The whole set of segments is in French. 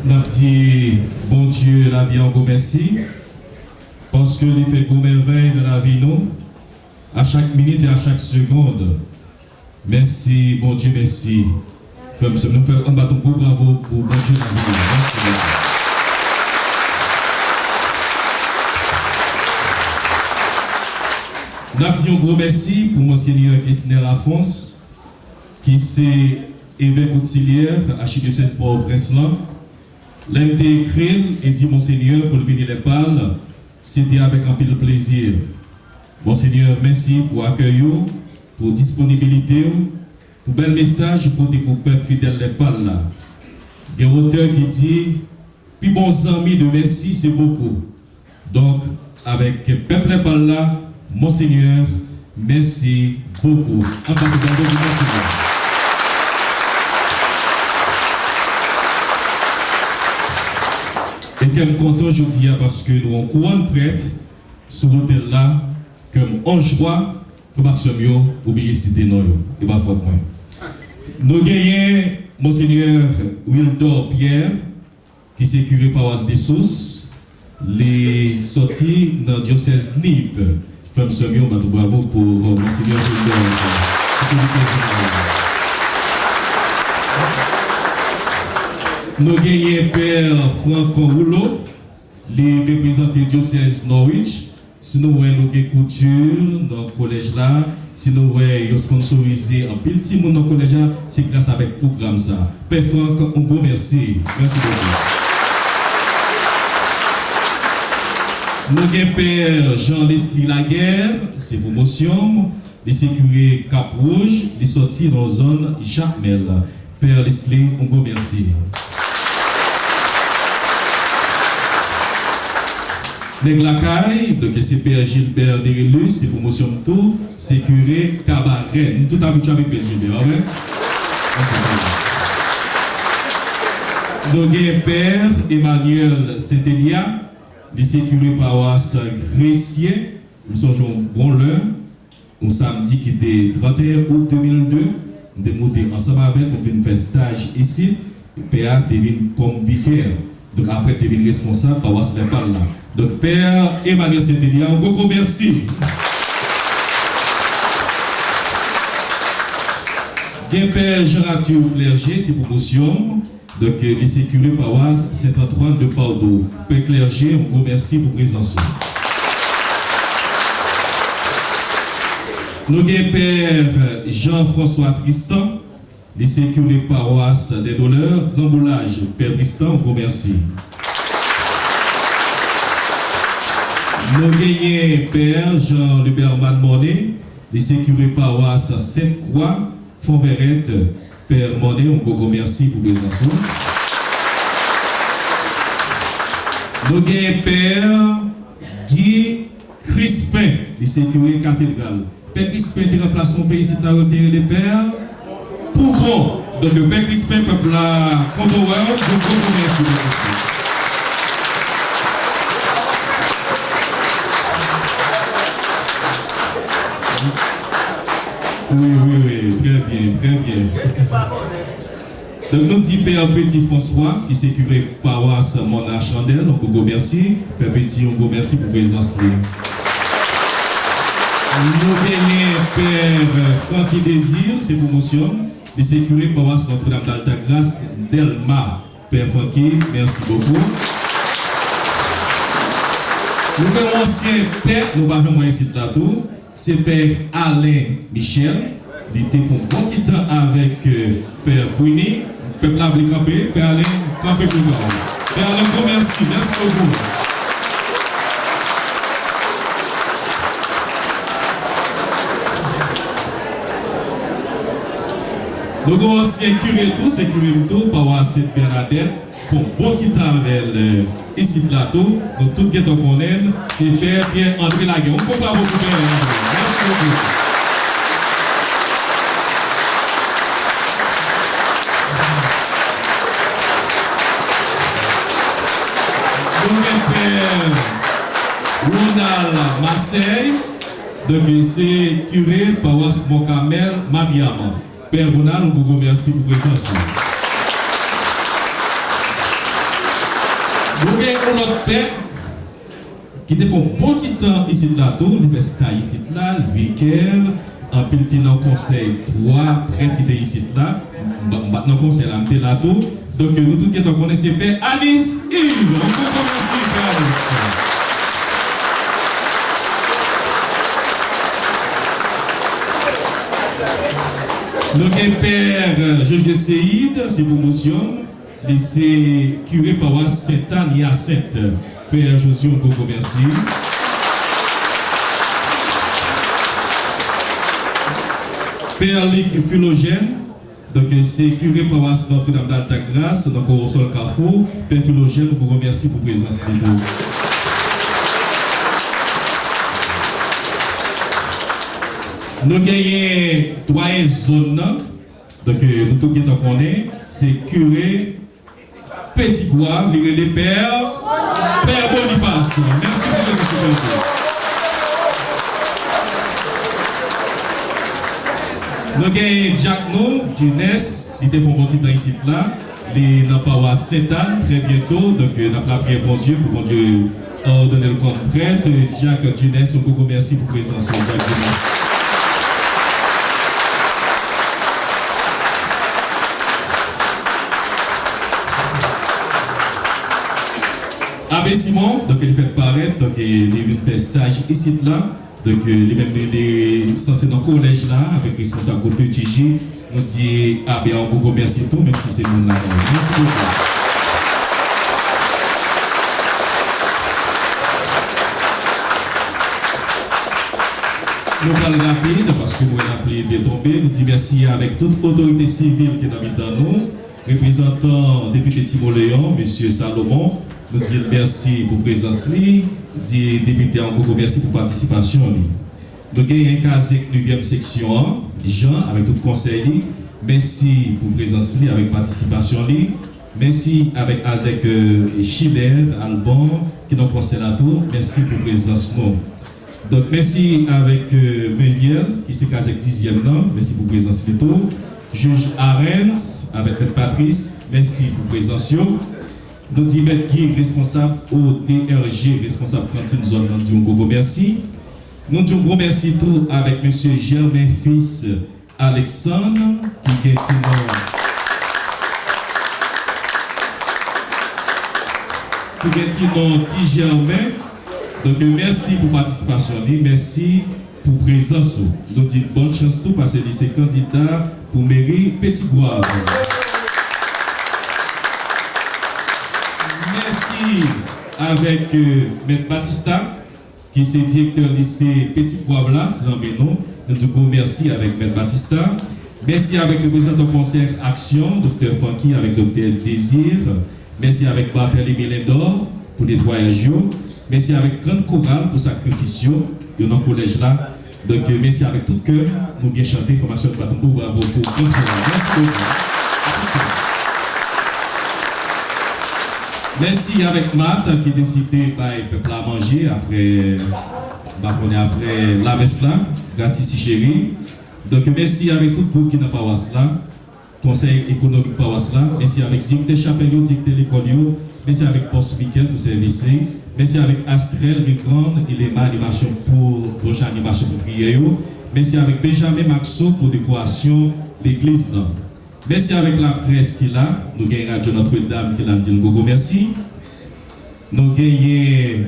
Nous dit, bon Dieu, la vie en vous merci, parce que il fait vous merveille dans la vie nous, à chaque minute et à chaque seconde. Merci, bon Dieu, merci. Nous faisons un bâton pour bravo pour bon Dieu dans la vie. Merci. Nous disons un gros merci pour Monseigneur Christine Lafonce, qui s'est évêque auxiliaire à Chidioceuse Port-au-Prince. L'MT écrit et dit Monseigneur pour venir les parler, c'était avec un peu de plaisir. Monseigneur, merci pour l'accueil, pour la disponibilité, pour le bel message pour des pères fidèles les parler. Il y a un auteur qui dit, puis bons amis de merci, c'est beaucoup. Donc, avec le peuple les parler, Monseigneur, merci beaucoup. En tant que Monseigneur. Et je suis content aujourd'hui parce que nous avons couronne prête sur l'hôtel là, comme en joie, pour Maximio, obligé de citer nous. Et pas faute. Nous gagnons Monseigneur Wildor Pierre, qui s'est curé paroisse des sources, les sorties dans le diocèse NIP. Femme Semio, bravo pour Monseigneur Wildor. Nous gagnons Père Franco Rouleau, les représentants du diocèse Norwich. Si nous voyons nos couture dans le collège là, si nous voyons sponsorisé un petit monde dans le collège là, c'est grâce à le programme ça. Père Franck, un gros merci. Merci beaucoup. Nous avons Père Jean-Leslie Laguerre, c'est promotion, les sécurités Cap Rouge, les sorties dans la zone Jacmel. Père Leslie, un gros merci. Les Glacailles, donc c'est Père Gilbert Derelus, c'est promotion de tout, sécurité Cabaret. Nous tout habitués avec Père Gilbert, ouais? Nous avons Père Emmanuel Saint-Elia, les sécurités paroisse Grecier. Nous sommes bon l'heure, un samedi qui était 31 août 2002. Nous sommes montés ensemble avec, on fait faire stage ici. Père devient comme vicaire. Donc après, tu es responsable par ce n'est pas là. Donc Père Emmanuel Saint-Elia, un gros merci. Bien Père Jean-Arthur Clergé, c'est promotion. Donc les sécurités paroisse Saint-Antoine de Padoue. Père Clergé, un gros merci pour présence. Nous avons Père Jean-François Tristan. Les sécurités paroisse des donneurs, Grand Boulage, Père Tristan, un gros merci. Nous avons Père Jean-Luberman Monet, les sécurités paroisse Sainte-Croix, Fonverette, Père Monet, un gros merci pour présence. Nous avons Père Guy Crispin, les sécurités cathédrales. Père Crispin, tu remplaces son pays, c'est la reterre des pères. Pour bon, donc le Père Crispin, peuple là, contemporain, je vous remercie, Père Crispin. Oui, très bien. Donc nous dit Père Petit François, qui sécurait paroisse Mona Chandel, donc vous remercie. Père Petit, on vous remercie pour présence. Nous gagnons Père Francky Désir, c'est promotion. Les sécurités paroisse Notre-Dame d'Altagrace, Delma. Père Francky, merci beaucoup. Nous avons ancien père, nous parlons moins ici de la tour, c'est Père Alain Michel. Il était pour un bon petit temps avec Père Bruni. Peuple a voulu camper, Père Alain, camper plus grand. Père Alain, merci beaucoup. Donc, on s'est curé tout, paroisse Sainte-Bernadette, pour un bon petit temps avec ici plateau. Donc, tout le monde qu'on aime, c'est Père Pierre-André Laguerre. On comprend beaucoup Père André. Merci beaucoup. Donc, Père Ronald Marseille, donc c'est curé paroisse Moncamel Mariam. Père Ronald, on vous remercie pour présence. Nous avons notre père qui était pour un petit temps ici de la tour, il fait stage ici de là, le week-end, en pile dans le conseil, 3 prêtres qui étaient ici de là, dans le conseil de la tour. Donc nous tous qui connaissons Père Anis Yves. On peut commencer par Anis. Nous avons Père Georges de Séide, c'est promotion, c'est curé paroisse Sainte-Anne à 7. Père Josué, on peut merci. Père Luc Philogène, donc c'est curé paroisse Notre-Dame d'Altagrace, donc au sol Carrefour. Père Philogène, on vous remercie pour la présence de nous. Nous avons 3 zones, donc nous tous qui connaissons, c'est curé Petit Bois, les Père Boniface. Merci pour les instructions. Nous avons Jacques Nou, Dunès, il était pour monter dans ici là, les dans paroisse Sainte-Anne, très bientôt, donc nous avons la prière pour Dieu, pour que Dieu ordonne le compte prêtre. Jacques Dunès, on vous remercie pour la présence de Jacques Dunès. Abbé Simon, donc il fait paraître, donc il fait stage ici là, donc il est censé dans le collège là, avec responsable groupe TJ, nous dit Abbé, on vous remercie tout, même si c'est nous là. Merci beaucoup. Nous parlons rapide parce que nous avons appelé de tomber. Nous disons merci avec toute autorité civile qui est dans nous, représentant député Timoléon, M. Salomon. Nous disons merci pour la présence, dit député en beaucoup merci pour la participation. Donc, il y a un cas de 9e section, Jean, avec tout le conseil, merci pour la présence avec la participation. Merci avec Azek Schiller, Alban, qui nous conseille à tout, merci pour la présence. Donc, merci avec Meliel, qui s'est casé 10e nom, merci pour la présence. Juge Arens, avec M. Patrice, merci pour la présence. Nous disons qui est responsable au DRG, responsable cantine zone, nous disons gros merci. Nous disons gros merci tout avec M. Germain Fils Alexandre, qui est petit Germain. Donc merci pour la participation, merci pour la présence. Nous disons bonne chance tout parce que c'est candidat pour mairie Petit Bois. Merci avec M. Batista, qui est directeur lycée Petit Bois-Blanc, nous vous merci avec M. Batista. Merci avec le président du conseil Action, Dr. Funky, avec Dr. Désir. Merci avec Barthélemy Lindor pour le nettoyage. Merci avec Grande Chorale pour sacrifice. Dans le collège là. Donc merci avec tout cœur. Nous bien chanter formation de Batumbo. Bravo pour Grande Chorale. Merci beaucoup. Merci avec Matt qui a décidé de peuple à manger après la messe là, gratis chérie. Donc merci avec tout le groupe qui n'a pas là, conseil économique pas là, merci avec directeur Chapelio, directeur l'école, merci avec Post Michael pour service, merci avec Astrel, Rigrand et les animations pour prochaine animation pour prière, merci avec Benjamin Maxo pour décoration l'église là. Merci avec la presse qui est là. Nous avons Radio Notre-Dame qui l'a dit beaucoup merci. Nous avons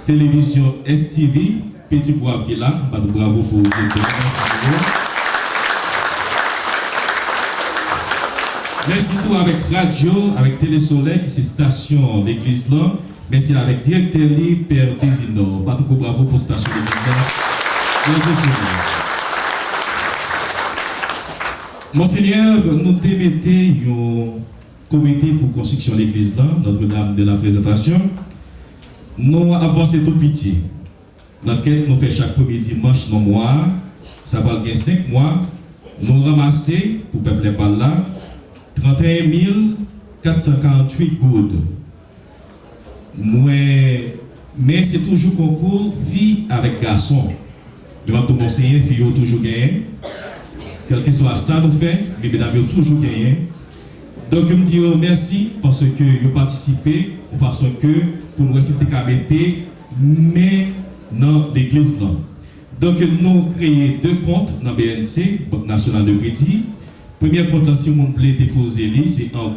télévision STV, Petit Bois qui est là. Bravo pour vous. Merci tout avec Radio, avec Télé Soleil qui est station d'église là. Merci avec directeur Père Désinor. Bravo pour station d'église là. Monseigneur, nous mettons un comité pour construction de l'église Notre-Dame de la Présentation. Nous avançons tout petit. Dans lequel nous faisons chaque premier dimanche dans le mois, ça va bien 5 mois. Nous ramassons, pour le peuple par là, 31 448 gouttes. Mais c'est toujours concours fille avec garçon. Devant tout monseigneur, fille toujours gagné. Quel que soit ça, nous fait, mais mesdames, toujours gagné. Donc, je me dis merci parce que vous participez de façon que pour nous essayer de mettre mais dans l'église. Donc, nous créons 2 comptes dans BNC, Banque Nationale de Crédit. Premier compte, si vous voulez déposer,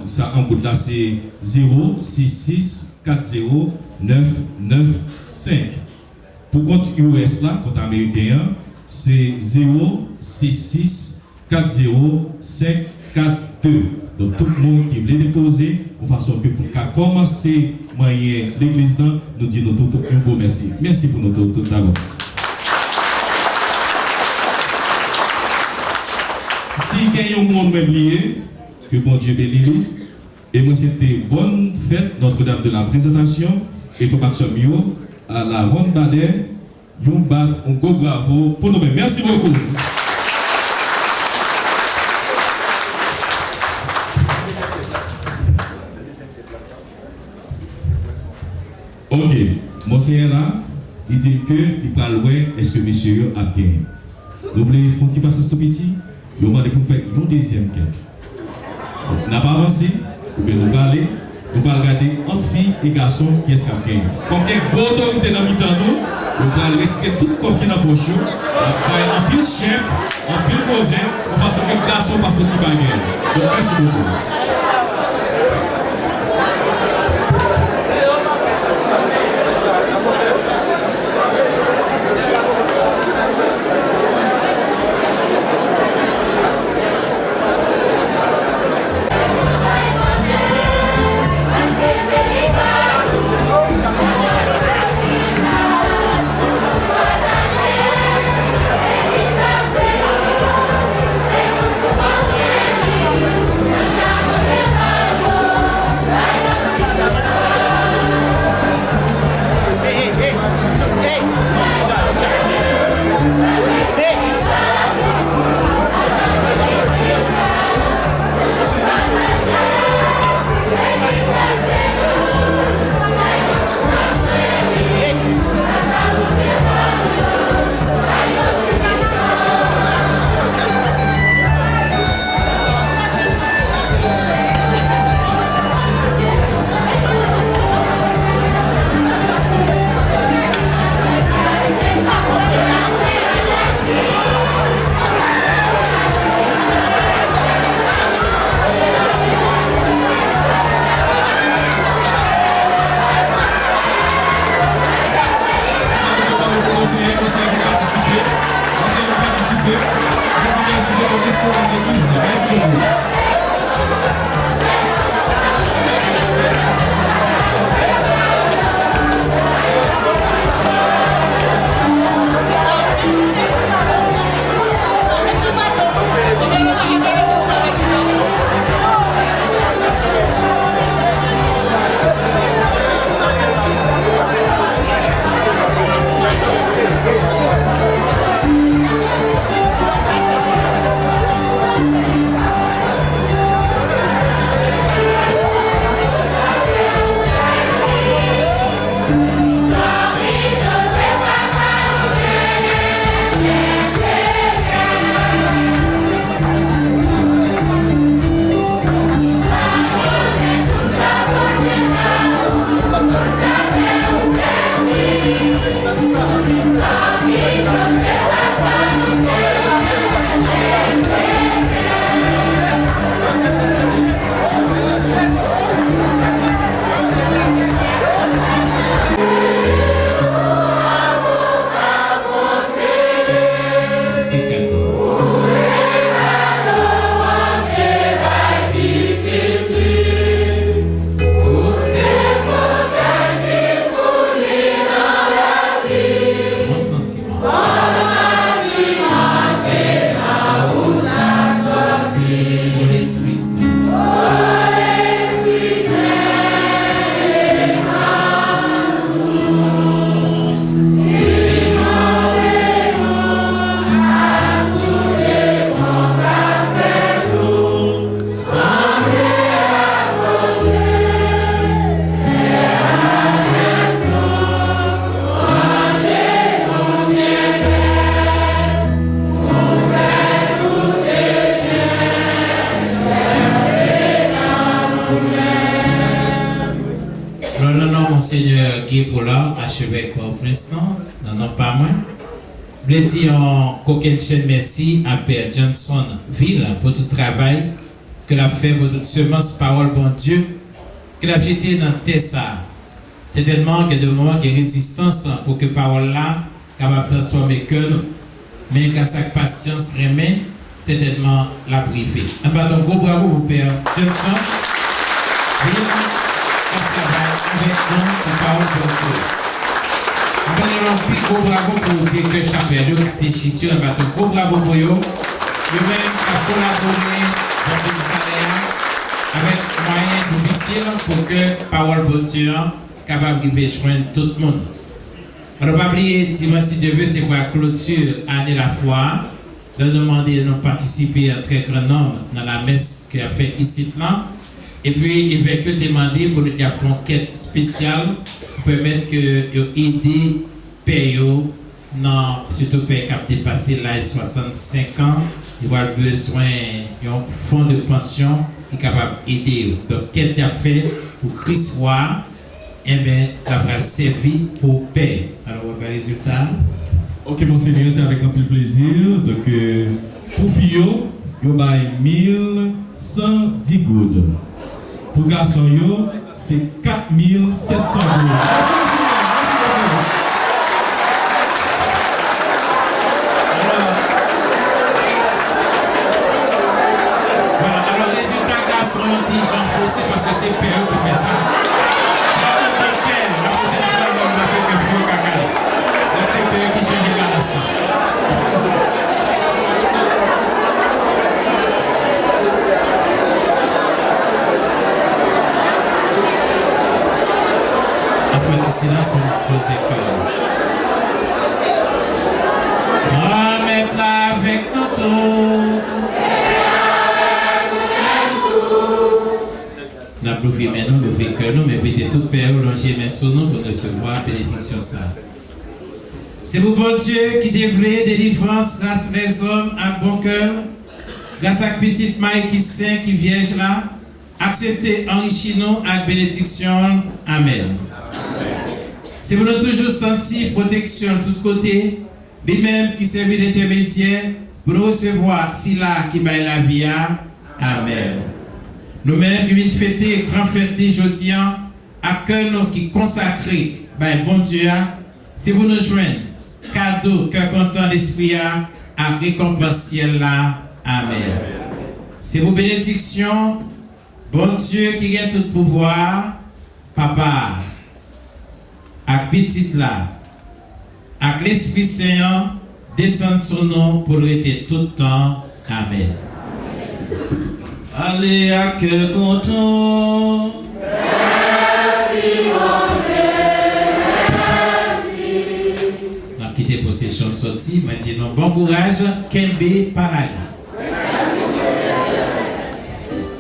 ça en bout là, c'est 066 40 995. Pour compte US là, compte américain, c'est 066 40 542. Donc tout le monde qui veut déposer, de façon que pour commencer l'église, nous disons tout un beau merci. Merci pour notre tout d'avance. Si quelqu'un monde oublié, que bon Dieu bénisse nous. Et moi, c'était bonne fête Notre-Dame de la Présentation. Et il faut partir à la Ronde Badet. Un gros bravo pour nous-mêmes. Merci beaucoup. Ok, mon Seigneur là, il dit que il parle ouais, est-ce que monsieur a gagné? Vous voulez faire un petit passage tout petit? Vous demandez pour faire une deuxième quête. On n'a pas avancé, vous pouvez nous parler, vous pouvez regarder entre filles et garçons qui est-ce qui a gagné. Comme il y a une bonne autorité dans le temps, vous pouvez retirer tout le corps qui est dans la poche, en pile chef, en pile posé, on va savoir que le garçon pas foutu baguette. Donc merci beaucoup. qui pour là, archevêque Port-au-Prince, non, pas moi. Je voulais dire en coquin chaîne merci à Père Johnson Ville pour tout le travail que l'a fait pour toute semence parole bon Dieu, que l'a jeté dans Tessa. Certainement qu'il y a des moments de résistance pour que parole là capable de transformer que nous. Mais quand sa patience remet, certainement la privée. Un bâton gros bravo au Père Johnson. Ville, qui travaille avec nous pour parole bon Dieu. On va un plus gros bravo pour le directeur chapelle, le catéchisme, un bâton gros bravo pour eux. Eux-mêmes ont collaboré avec moyens difficiles pour que parole bon Dieu capable de joindre tout le monde. Alors, pas oublier, dimanche si Dieu veut, c'est quoi clôture année la foi. De nous demander de nous participer à un très grand nombre dans la messe qu'il a fait ici là. Et puis, il va que demander pour nous faire une quête spéciale pour permettre que aider Péo, surtout Péo qui a dépassé l'âge 65 ans, il va avoir besoin d'un fonds de pension qui est capable d'aider. Donc, quête qu'il a fait pour Christ Soir, eh bien, il va servir pour paix. Alors, on va voir le résultat. Ok, monseigneur, c'est avec un peu de plaisir. Donc, pour Fio, il y a 1110 gouttes. Pour garçon, c'est 4700 gouttes. Alors, résultat, garçon, dit Jean Faux, c'est parce que c'est Père qui fait ça. C'est Père qui change la leçon. En fait, silence pour disposer remettre avec nous tous. Nous applaudissons maintenant le véhicule, nous, mais mettez tout Père au longer, mais sur nous pour recevoir bénédiction ça. C'est vous, bon Dieu, qui développez délivrance grâce les hommes à bon cœur, grâce à petite Maï qui saint, qui vierge là, acceptez, enrichis-nous avec bénédiction. Amen. C'est vous nous toujours sentir protection de tous côtés, lui-même qui servit d'intermédiaire pour nous recevoir si là qui baille la vie. Amen. Nous-mêmes, qui fêter grand fête aujourd'hui, à cœur nous qui consacré, bon Dieu, c'est vous nous joindre. Cadeau, cœur content l'esprit à récompense ciel là. Amen. C'est vos bénédictions, bon Dieu qui a tout pouvoir, papa, à petite là, à l'Esprit Saint, descend sur nous pour rester tout le temps. Amen. Allez à cœur content. Quitter possession sortie, maintenant bon courage, Kembe Paragi. Merci.